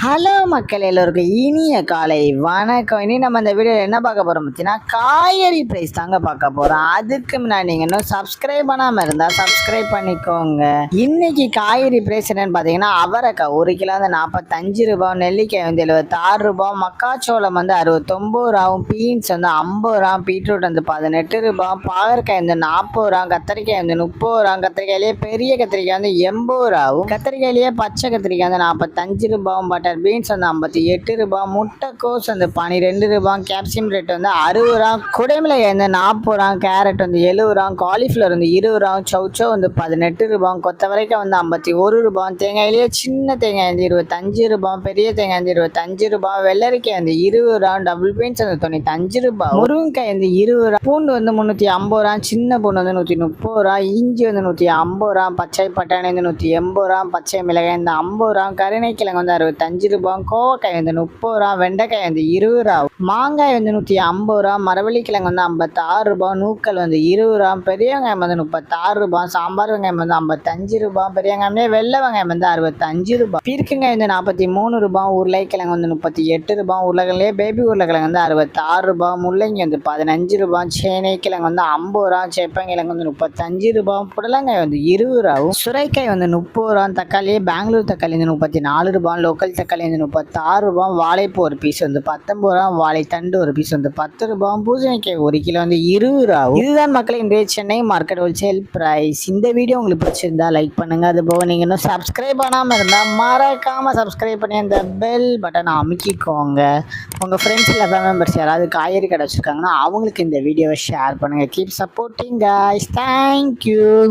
Hello மக்கள் எல்லோருக்கும் இனிய காலை வணக்கம். இனி நம்ம இந்த வீடியோவில் என்ன பார்க்க போகிறோம் பார்த்தீங்கன்னா காய்கறி ப்ரைஸ் தாங்க பார்க்க போகிறோம். அதுக்கு முன்னாடி நீங்கள் இன்னும் சப்ஸ்கிரைப் பண்ணாமல் இருந்தால் சப்ஸ்கிரைப் பண்ணிக்கோங்க. இன்னைக்கு காய்கறி ப்ரைஸ் என்னன்னு பார்த்தீங்கன்னா அவரைக்காய் 1 கிலோ வந்து 45 ரூபாய், நெல்லிக்காய் வந்து 76 ரூபாய், மக்காச்சோளம் வந்து 69 ரூபாயும், பீன்ஸ் வந்து 50 ரூபாய், பீட்ரூட் வந்து 18 ரூபாய், பாகற்காய் வந்து 40 ரூபாய், கத்திரிக்காய் வந்து 30 ரூபாய், கத்திரிக்காயிலேயே பெரிய கத்திரிக்காய் வந்து 80 ரூபாயும், கத்திரிக்காயிலேயே பச்சை கத்திரிக்காய் வந்து 45 ரூபாயும், பட்டர் பீன்ஸ் வந்து 58 ரூபாய், முட்டைக்கோஸ் வந்து 12 ரூபாய், கேப்சியம் ரேட் வந்து 60 ரூபாய், குடைமிளகாய் வந்து 40 ரூபாய், கேரட் வந்து 70 ரூபாய், காலிஃப்ளவர் வந்து 20 ரூபாய், சௌச்சோ வந்து 18 ரூபாய், கொத்தவரைக்காய் வந்து 51 ரூபாய், தேங்காயிலேயே சின்ன தேங்காய் வந்து 25 ரூபாய், பெரிய தேங்காய் வந்து 25 ரூபாய், வெள்ளரிக்காய் வந்து 20 ரூபாய், டபுள் பீன்ஸ் வந்து 95 ரூபாய், முருங்கைக்காய் வந்து 20 ரூபாய், பூண்டு வந்து 350 ரூபாய், சின்ன பூண்டு வந்து 130 ரூபாய், இஞ்சி வந்து 150 ரூபாய், பச்சை பட்டாணி வந்து 180 ரூபாய், பச்சை மிளகாய் வந்து 50 ரூபாய், கருணைக்கிழங்கு வந்து 65 ரூபாய், கோவக்காய் வந்து 30 ரூபாய், வெண்டைக்காய் வந்து 20 ரூபாய், மாங்காய் வந்து 150 ரூபாய், மரவள்ளிக்கிழங்கு வந்து 56 ரூபாய், நூக்கல் வந்து 20 ரூபாய், பெரிய வெங்காயம் வந்து 36 ரூபாய், சாம்பார் வெங்காயம் வந்து 55 ரூபாய், பெரிய வெங்காயம் வெள்ளை வெங்காயம் வந்து 65 ரூபாய், பீர்க்கங்காய் வந்து 43 ரூபாய், உருளைக்கிழங்கு வந்து 38 ரூபாய், உருளைக்கிழங்கு பேபி உருளைக்கிழங்கு வந்து 66 ரூபாய், முள்ளங்கி வந்து 15 ரூபாய், சேனைக்கிழங்கு வந்து 50 ரூபாய், சேப்பங்கிழங்கு வந்து 35 ரூபாய், புடலங்காய் வந்து 20 ரூபாய், சுரைக்காய் வந்து 30 ரூபாய், தக்காளி பெங்களூர் தக்காளி வந்து 34 ரூபாய், லோக்கல் தக்காளி வந்து 36 ரூபாய், வாழைப்பூ ஒரு பீஸ் வந்து 19 ரூபாய், வாழைத்தண்டு ஒரு பீஸ் வந்து 10 ரூபாய், பூசணிக்காய் 1 கிலோ வந்து 20 ரூபாய். இதுதான் மக்களின் சென்னை மார்க்கெட் ஹோல்சேல் பிரைஸ். இந்த வீடியோ உங்களுக்கு பிடிச்சிருந்தா லைக் பண்ணுங்க. அது போக நீங்க இன்னும் சப்ஸ்கிரைப் பண்ணாமல் இருந்தால் மறக்காம சப்ஸ்கிரைப் பண்ணி அந்த பெல் பட்டனை அமுக்கிக்கோங்க. உங்க ஃப்ரெண்ட்ஸ் இல்லை ஃபேமிலி மெம்பர்ஸ் யாராவது காய்கறி கடை வச்சிருக்காங்கன்னா அவங்களுக்கு இந்த வீடியோவை ஷேர் பண்ணுங்க. Keep supporting guys. தேங்க்யூ.